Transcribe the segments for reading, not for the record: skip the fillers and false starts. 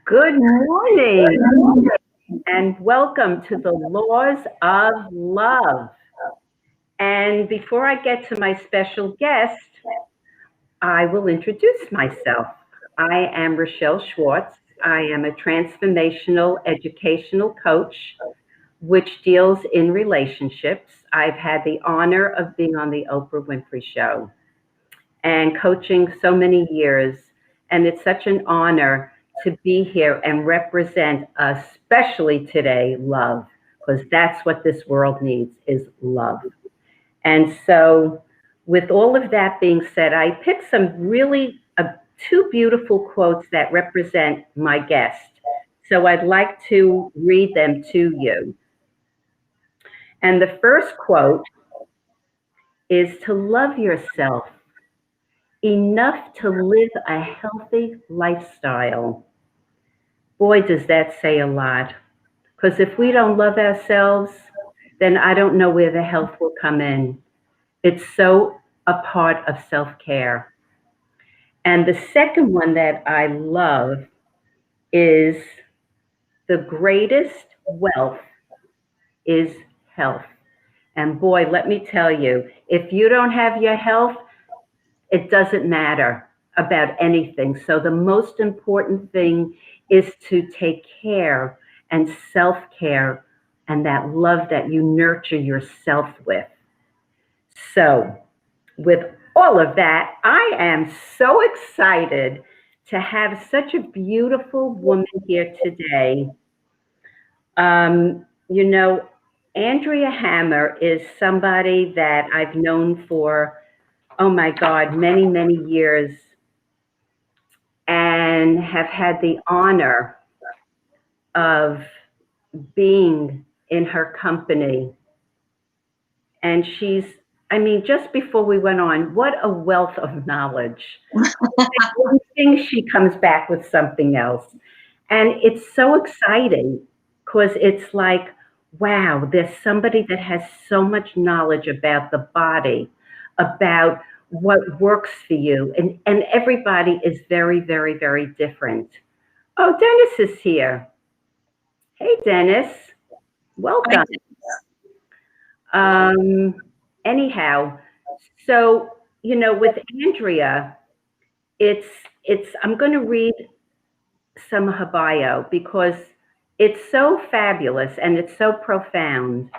Good morning and welcome to the Laws of Love. And before I get to my special guest, I will introduce myself. I am Rochelle Schwartz. I am a transformational educational coach which deals in relationships. I've had the honor of being on the Oprah Winfrey Show and coaching so many years. And it's such an honor to be here and represent, especially today, love, because that's what this world needs is love. And so, with all of that being said, I picked some really two beautiful quotes that represent my guest. So I'd like to read them to you. And the first quote is to love yourself enough to live a healthy lifestyle. Boy, does that say a lot. Because if we don't love ourselves, then I don't know where the health will come in. It's so a part of self care. And the second one that I love is the greatest wealth is health. And boy, let me tell you, if you don't have your health, it doesn't matter about anything. So the most important thing is to take care and self-care and that love that you nurture yourself with. So with all of that, I am so excited to have such a beautiful woman here today. You know, Andrea Hammer is somebody that I've known for, oh my God, many, many years and have had the honor of being in her company. And she's, I mean, just before we went on, what a wealth of knowledge. One thing, she comes back with something else. And it's so exciting because it's like, wow, there's somebody that has so much knowledge about the body, about what works for you. And everybody is very, very, very different. Oh, Dennis is here. Hey, Dennis. Welcome. Anyhow, so, with Andrea, it's I'm going to read some of her bio because it's so fabulous and it's so profound.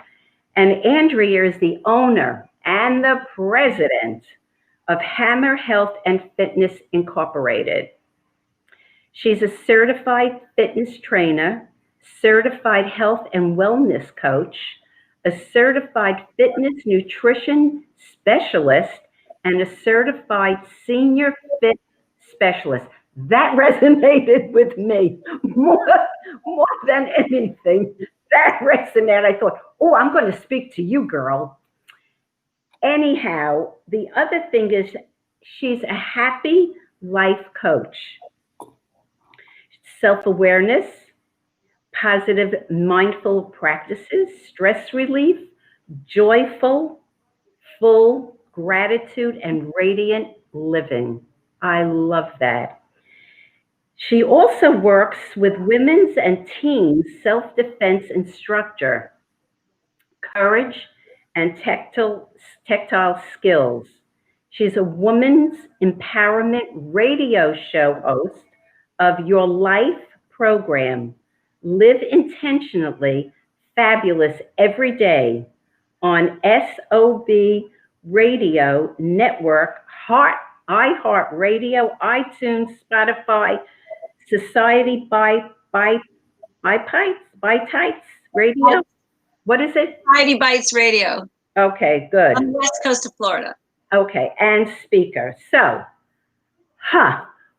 And Andrea is the owner and the president of Hammer Health and Fitness Incorporated. She's a certified fitness trainer, certified health and wellness coach, a certified fitness nutrition specialist, and a certified senior fit specialist. That resonated with me more than anything. That resonated. I thought, oh, I'm going to speak to you, girl. Anyhow, the other thing is she's a happy life coach, self-awareness, positive mindful practices, stress relief, joyful, full gratitude, and radiant living. I love that. She also works with women's and teens self-defense instructor, courage, and tactile skills. She's a women's empowerment radio show host of Your Life program, Live Intentionally, Fabulous Every Day on SOB Radio Network, iHeartRadio, iTunes, Spotify, Society by Radio. What is it? Society Bites Radio. Okay, good. On the west coast of Florida. Okay, and speaker. So,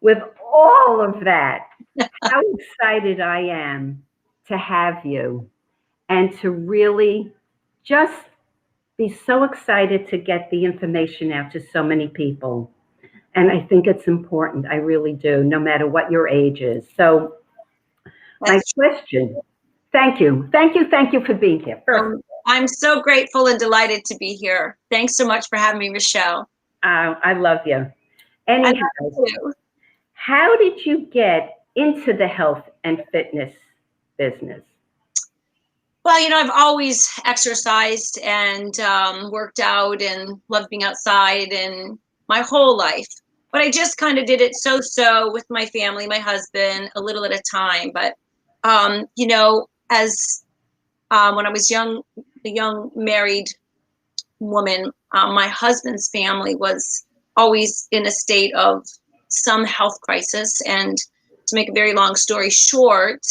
with all of that, how excited I am to have you and to really just be so excited to get the information out to so many people. And I think it's important. I really do, no matter what your age is. So my question, thank you for being here. I'm so grateful and delighted to be here. Thanks so much for having me, Rochelle. I love you. Anyhow, how did you get into the health and fitness business? Well, I've always exercised and worked out and loved being outside and my whole life. But I just kind of did it so with my family, my husband, a little at a time. But, as when I was a young married woman, my husband's family was always in a state of some health crisis. And to make a very long story short,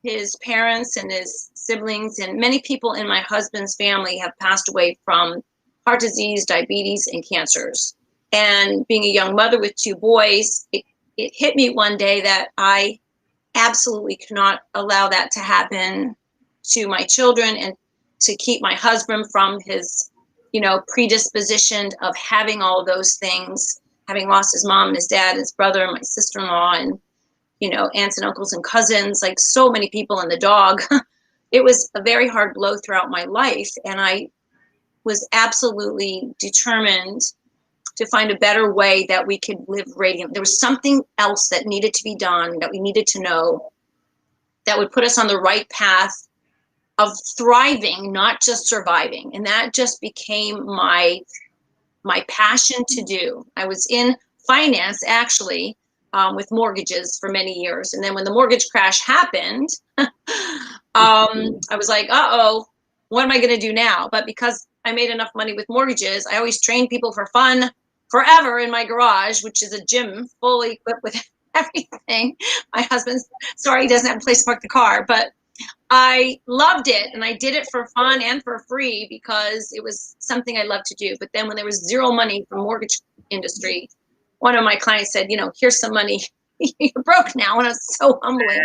his parents and his siblings and many people in my husband's family have passed away from heart disease, diabetes, and cancers. And being a young mother with two boys, it hit me one day that I absolutely cannot allow that to happen to my children, and to keep my husband from his, predisposition of having all of those things, having lost his mom and his dad, his brother, my sister-in-law, and aunts and uncles and cousins, like so many people, and the dog. It was a very hard blow throughout my life. And I was absolutely determined to find a better way that we could live radiant. There was something else that needed to be done, that we needed to know, that would put us on the right path of thriving, not just surviving. And that just became my passion to do. I was in finance, actually, with mortgages for many years. And then when the mortgage crash happened, I was like, uh-oh, what am I going to do now? But because I made enough money with mortgages, I always trained people for fun forever in my garage, which is a gym fully equipped with everything. My husband's sorry, he doesn't have a place to park the car, but I loved it, and I did it for fun and for free because it was something I loved to do. But then when there was zero money from mortgage industry, one of my clients said, here's some money. You're broke now. And it was so humbling.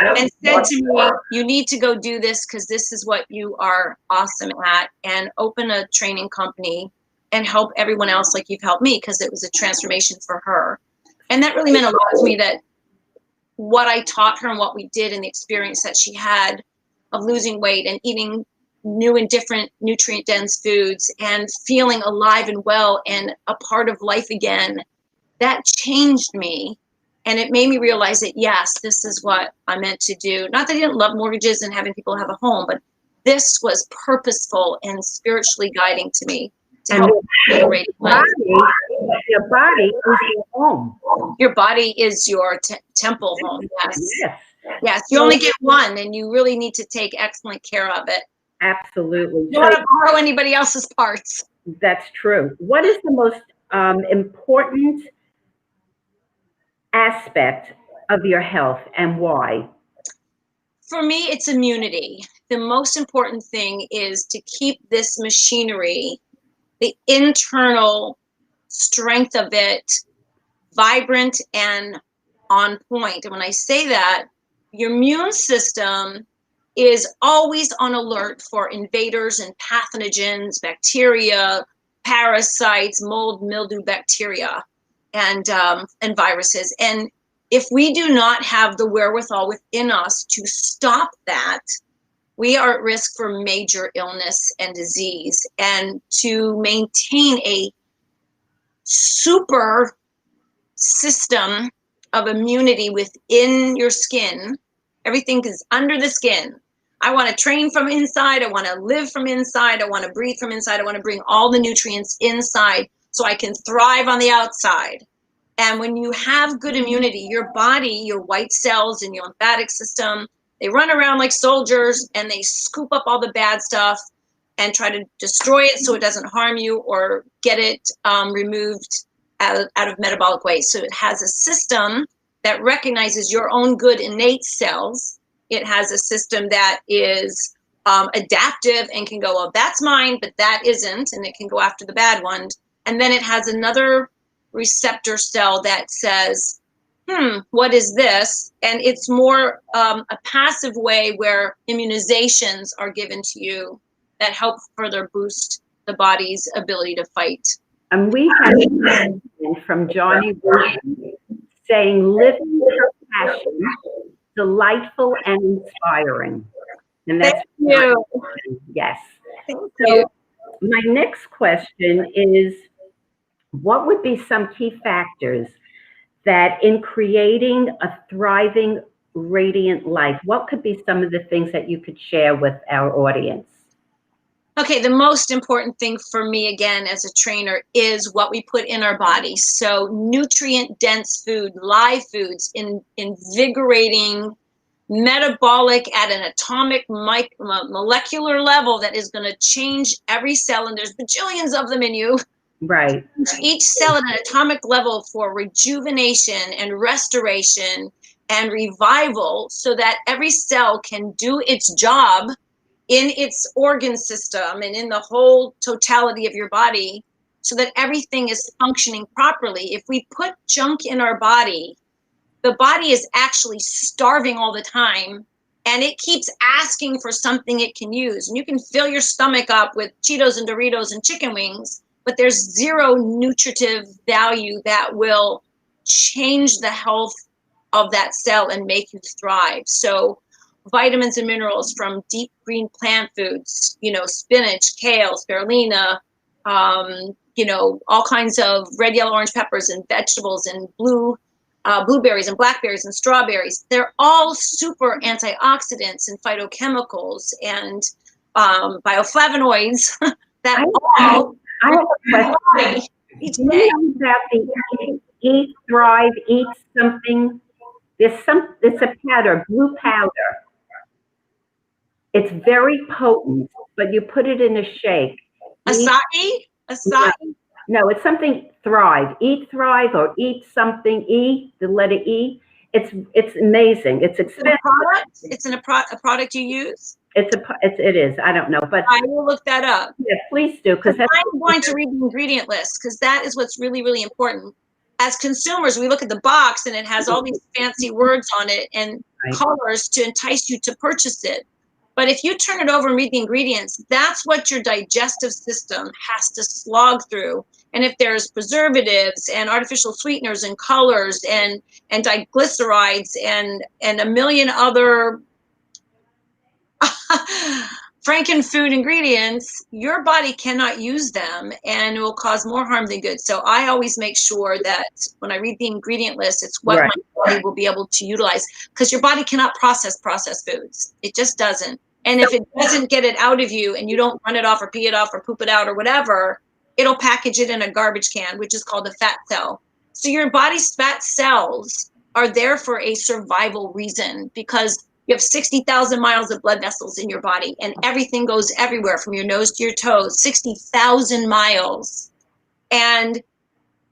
And said to me, you need to go do this because this is what you are awesome at, and open a training company and help everyone else like you've helped me, because it was a transformation for her. And that really meant a lot to me, that what I taught her and what we did and the experience that she had of losing weight and eating new and different nutrient-dense foods and feeling alive and well and a part of life again, that changed me. And it made me realize that, yes, this is what I meant to do. Not that I didn't love mortgages and having people have a home, but this was purposeful and spiritually guiding to me to help me live life. Your body is your home. Your body is your temple home. Yes. Yes. Yes. You only get one, and you really need to take excellent care of it. Absolutely. You don't want to borrow anybody else's parts. That's true. What is the most important aspect of your health, and why? For me, it's immunity. The most important thing is to keep this machinery, the internal strength of it, vibrant and on point. And when I say that, your immune system is always on alert for invaders and pathogens, bacteria, parasites, mold, mildew, bacteria, and viruses. And if we do not have the wherewithal within us to stop that, we are at risk for major illness and disease. And to maintain a super system of immunity within your skin, everything is under the skin. I want to train from inside. I want to live from inside. I want to breathe from inside. I want to bring all the nutrients inside so I can thrive on the outside. And when you have good immunity, your body, your white cells and your lymphatic system, they run around like soldiers and they scoop up all the bad stuff and try to destroy it so it doesn't harm you, or get it removed out of metabolic waste. So it has a system that recognizes your own good innate cells. It has a system that is adaptive and can go, well, that's mine, but that isn't, and it can go after the bad one. And then it has another receptor cell that says, what is this? And it's more a passive way where immunizations are given to you that help further boost the body's ability to fight. And we have a question from Johnny Wilson saying, living her passion, delightful and inspiring. And that's Thank you. Yes. Thank So you. my next question is, what would be some key factors that in creating a thriving, radiant life, what could be some of the things that you could share with our audience? Okay, the most important thing for me, again, as a trainer, is what we put in our body. So nutrient-dense food, live foods, invigorating, metabolic at an atomic molecular level that is going to change every cell, and there's bajillions of them in you. Right. Each cell at an atomic level for rejuvenation and restoration and revival, so that every cell can do its job in its organ system and in the whole totality of your body, so that everything is functioning properly. If we put junk in our body, the body is actually starving all the time, and it keeps asking for something it can use. And you can fill your stomach up with Cheetos and Doritos and chicken wings, but there's zero nutritive value that will change the health of that cell and make you thrive. So vitamins and minerals from deep green plant foods, spinach, kale, spirulina, all kinds of red, yellow, orange peppers and vegetables, and blueberries and blackberries and strawberries. They're all super antioxidants and phytochemicals and bioflavonoids that all I have a question. each Do day. you know about the Eat Thrive, Eat something? It's a powder, blue powder. It's very potent, but you put it in a shake. Acai? No, it's something Thrive. Eat Thrive or Eat something E, the letter E. It's amazing. It's expensive. It's a product you use? It is. I don't know, but I will look that up. Yeah, please do, because I'm going to read the ingredient list, because that is what's really, really important. As consumers, we look at the box and it has all these fancy words on it and colors to entice you to purchase it. But if you turn it over and read the ingredients, that's what your digestive system has to slog through. And if there's preservatives and artificial sweeteners and colors and diglycerides and a million other frankenfood ingredients, your body cannot use them, and it will cause more harm than good. So I always make sure that when I read the ingredient list, it's what my body will be able to utilize, because your body cannot processed foods. It just doesn't. And if it doesn't get it out of you and you don't run it off or pee it off or poop it out or whatever, it'll package it in a garbage can, which is called a fat cell. So your body's fat cells are there for a survival reason, because you have 60,000 miles of blood vessels in your body, and everything goes everywhere from your nose to your toes, 60,000 miles. And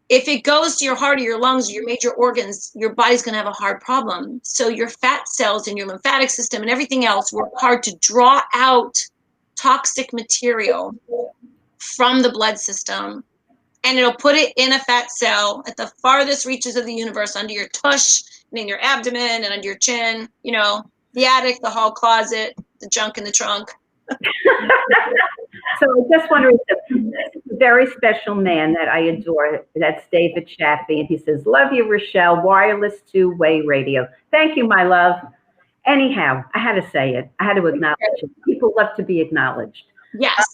if it goes to your heart or your lungs or your major organs, your body's going to have a hard problem. So your fat cells and your lymphatic system and everything else work hard to draw out toxic material from the blood system, and it'll put it in a fat cell at the farthest reaches of the universe, under your tush and in your abdomen and under your chin, the attic, the hall closet, the junk in the trunk. So I just wonder, a very special man that I adore. That's David Chaffee, and he says, "Love you, Rochelle. Wireless two-way radio." Thank you, my love. Anyhow, I had to say it. I had to acknowledge it. People love to be acknowledged. Yes.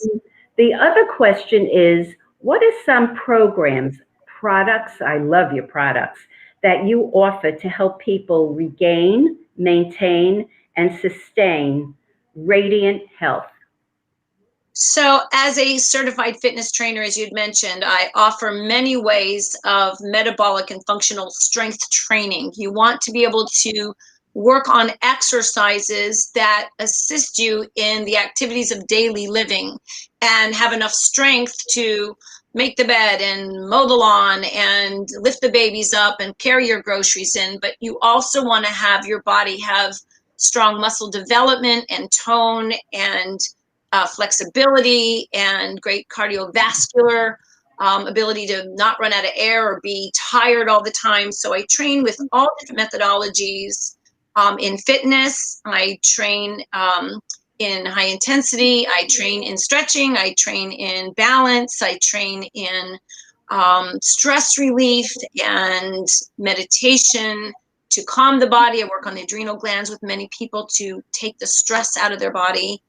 The other question is, what are some programs, products? I love your products that you offer to help people regain, maintain, and sustain radiant health? So as a certified fitness trainer, as you'd mentioned, I offer many ways of metabolic and functional strength training. You want to be able to work on exercises that assist you in the activities of daily living and have enough strength to make the bed and mow the lawn and lift the babies up and carry your groceries in. But you also want to have your body have strong muscle development and tone and flexibility and great cardiovascular ability to not run out of air or be tired all the time. So I train with all different methodologies in fitness. I train in high intensity. I train in stretching. I train in balance. I train in stress relief and meditation to calm the body. I work on the adrenal glands with many people to take the stress out of their body.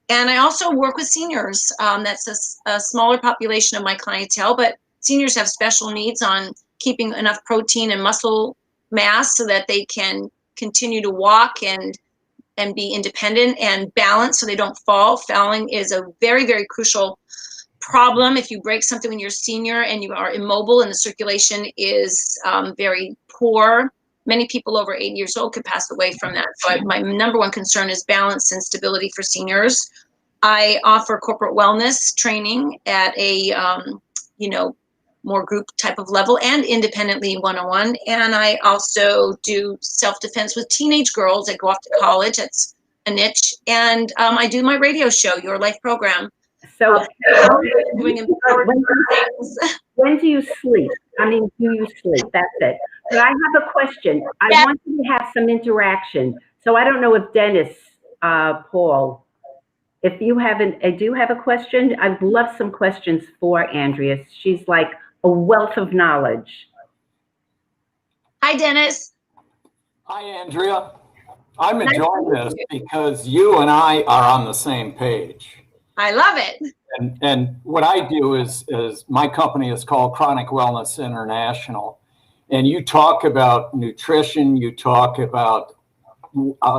And I also work with seniors. That's a smaller population of my clientele, but seniors have special needs on keeping enough protein and muscle mass so that they can continue to walk and be independent and balanced so they don't fall. Falling is a very, very crucial problem. If you break something when you're a senior and you are immobile and the circulation is very poor, many people over 80 years old could pass away from that. So my number one concern is balance and stability for seniors. I offer corporate wellness training at a, more group type of level and independently one-on-one. And I also do self-defense with teenage girls that go off to college. That's a niche. And I do my radio show, Your Life Program. So doing important things. When do you sleep? I mean, do you sleep? That's it. But I have a question. I want you to have some interaction. So I don't know if Dennis, Paul, if you do have a question, I'd love some questions for Andrea. She's like a wealth of knowledge. Hi, Dennis. Hi, Andrea. I'm enjoying this because you and I are on the same page. I love it. And what I do is my company is called Chronic Wellness International. And you talk about nutrition, you talk about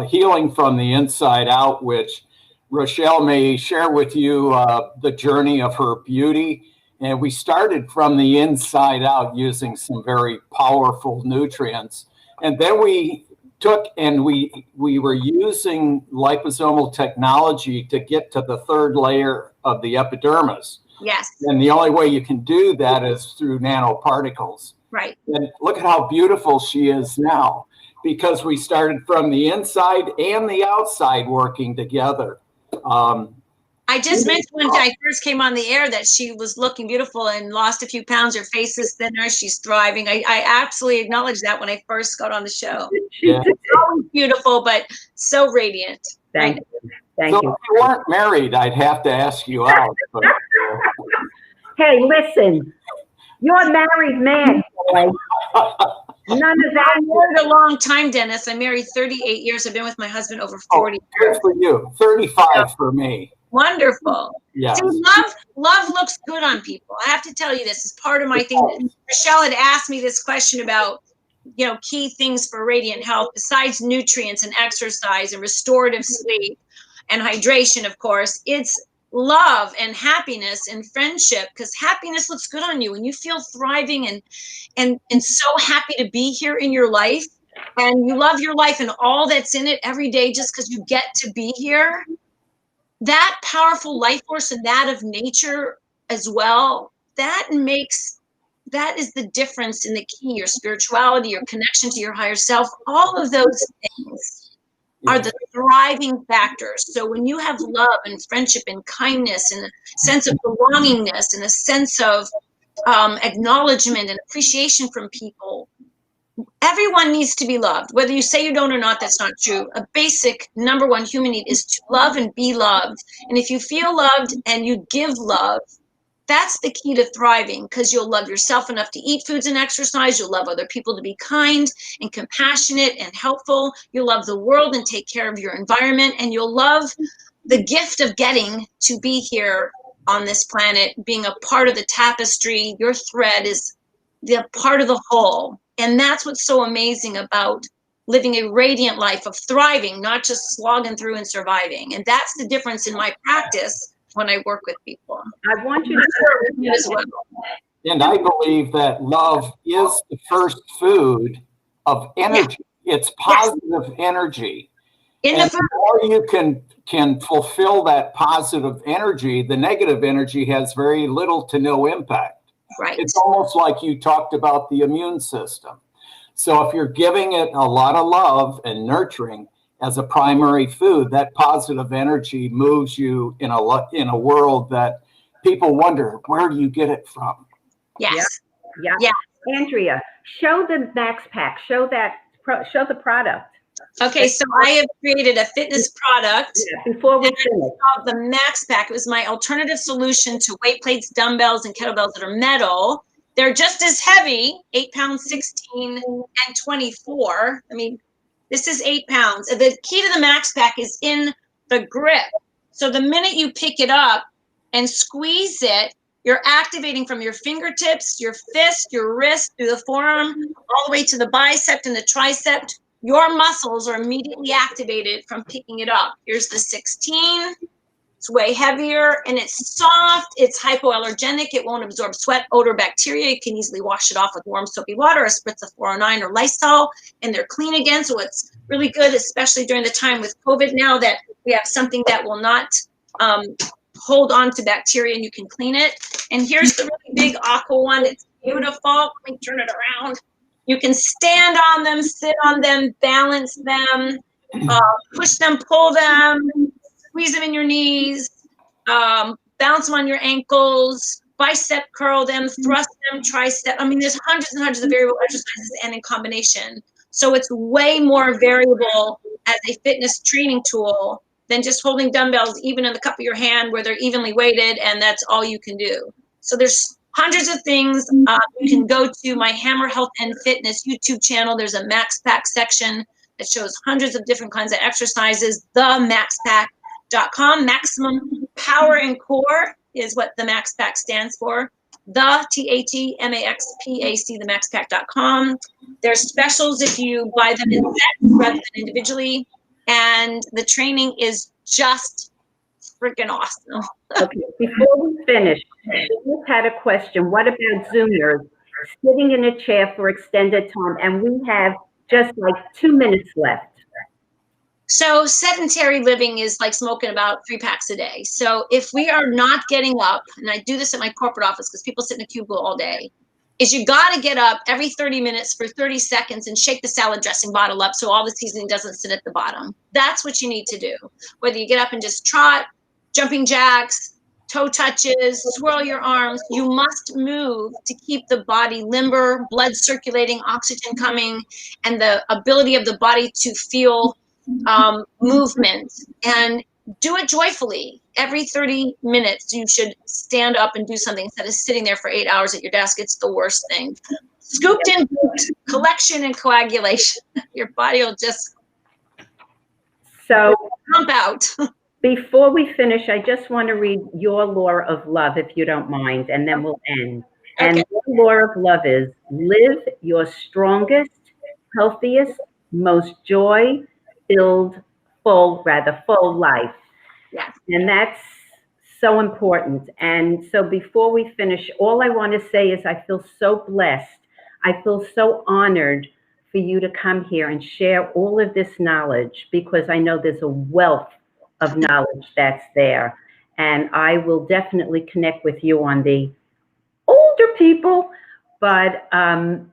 healing from the inside out, which Rochelle may share with you the journey of her beauty. And we started from the inside out using some very powerful nutrients. And then we took and we were using liposomal technology to get to the third layer of the epidermis. Yes. And the only way you can do that is through nanoparticles. Right. And look at how beautiful she is now, because we started from the inside and the outside working together. I just mentioned when I first came on the air that she was looking beautiful and lost a few pounds. Her face is thinner. She's thriving. I absolutely acknowledged that when I first got on the show. Yeah. Always beautiful, but so radiant. Thank you. Thank So you. if you weren't married, I'd have to ask you out. But, Hey, listen, you're a married man, boy. None of that. I'm married a long time, Dennis. I'm married 38 years. I've been with my husband over 40 years. Good for you. 35 for me. Wonderful. Yes. See, love looks good on people. I have to tell you this is part of my thing. Rochelle had asked me this question about, key things for radiant health besides nutrients and exercise and restorative sleep and hydration, of course. It's love and happiness and friendship, because happiness looks good on you and you feel thriving and so happy to be here in your life, and you love your life and all that's in it every day just because you get to be here. That powerful life force and that of nature as well, that is the difference in the key. Your spirituality, your connection to your higher self, all of those things are the thriving factors. So when you have love and friendship and kindness and a sense of belongingness and a sense of acknowledgement and appreciation from people, everyone needs to be loved. Whether you say you don't or not, that's not true. A basic number one human need is to love and be loved. And if you feel loved and you give love, that's the key to thriving, because you'll love yourself enough to eat foods and exercise. You'll love other people to be kind and compassionate and helpful. You'll love the world and take care of your environment. And you'll love the gift of getting to be here on this planet, being a part of the tapestry. Your thread is the part of the whole. And that's what's so amazing about living a radiant life of thriving, not just slogging through and surviving. And that's the difference in my practice when I work with people. I want you to as well. And I believe that love is the first food of energy. Yeah. It's positive energy. And the more you can fulfill that positive energy, the negative energy has very little to no impact. Right. It's almost like you talked about the immune system. So if you're giving it a lot of love and nurturing as a primary food, that positive energy moves you in a world that people wonder, where do you get it from? Yes. Yeah. Andrea, show the Max Pack. Show the product. Okay, so I have created a fitness product. Yeah, before we finish. Called the Max Pack. It was my alternative solution to weight plates, dumbbells, and kettlebells that are metal. They're just as heavy, 8 pounds, 16, and 24. I mean, this is 8 pounds. The key to the Max Pack is in the grip. So the minute you pick it up and squeeze it, You're activating from your fingertips, your fist, your wrist, through the forearm, all the way to the bicep and the tricep. Your muscles are immediately activated from picking it up. Here's the 16. It's way heavier and it's soft. It's hypoallergenic. It won't absorb sweat, odor, bacteria. You can easily wash it off with warm soapy water, a spritz of 409 or Lysol, and they're clean again. So it's really good, especially during the time with COVID now that we have something that will not hold on to bacteria and you can clean it. And here's the really big aqua one. It's beautiful. Let me turn it around. You can stand on them, sit on them, balance them, push them, pull them, squeeze them in your knees, bounce them on your ankles, bicep curl them, thrust them, tricep. I mean, there's hundreds and hundreds of variable exercises and in combination. So it's way more variable as a fitness training tool than just holding dumbbells even in the cup of your hand where they're evenly weighted and that's all you can do. So there's hundreds of things. You can go to my Hammer Health and Fitness YouTube channel. There's a Max Pack section that shows hundreds of different kinds of exercises. TheMaxPack.com. Maximum Power and Core is what the Max Pack stands for. TheMaxPac, themaxpack.com. There's specials if you buy them in sets rather than individually. And the training is just freaking awesome. Okay, before we finish, I just had a question. What about Zoomers sitting in a chair for extended time? And we have just like 2 minutes left. So sedentary living is like smoking about 3 packs a day. So if we are not getting up, and I do this at my corporate office because people sit in a cubicle all day, is you got to get up every 30 minutes for 30 seconds and shake the salad dressing bottle up so all the seasoning doesn't sit at the bottom. That's what you need to do. Whether you get up and just trot, jumping jacks, toe touches, swirl your arms, you must move to keep the body limber, blood circulating, oxygen coming, and the ability of the body to feel movement. And do it joyfully. Every 30 minutes, you should stand up and do something instead of sitting there for 8 hours at your desk. It's the worst thing. Scooped in collection and coagulation. Your body will just pump out. Before we finish, I just want to read your law of love, if you don't mind, and then we'll end. And Okay. your law of love is live your strongest, healthiest, most joy-filled, full life. Yes. And that's so important. And so before we finish, all I want to say is I feel so blessed. I feel so honored for you to come here and share all of this knowledge, because I know there's a wealth of knowledge that's there. And I will definitely connect with you on the older people. But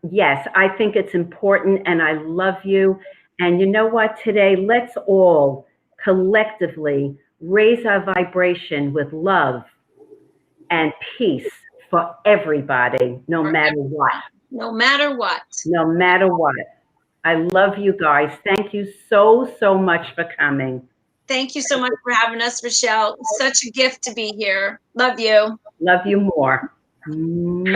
yes, I think it's important and I love you. And you know what, today, let's all collectively raise our vibration with love and peace for everybody, no matter what. No matter what. No matter what. I love you guys. Thank you so, so much for coming. Thank you so much for having us, Rochelle. Such a gift to be here. Love you. Love you more. Mwah.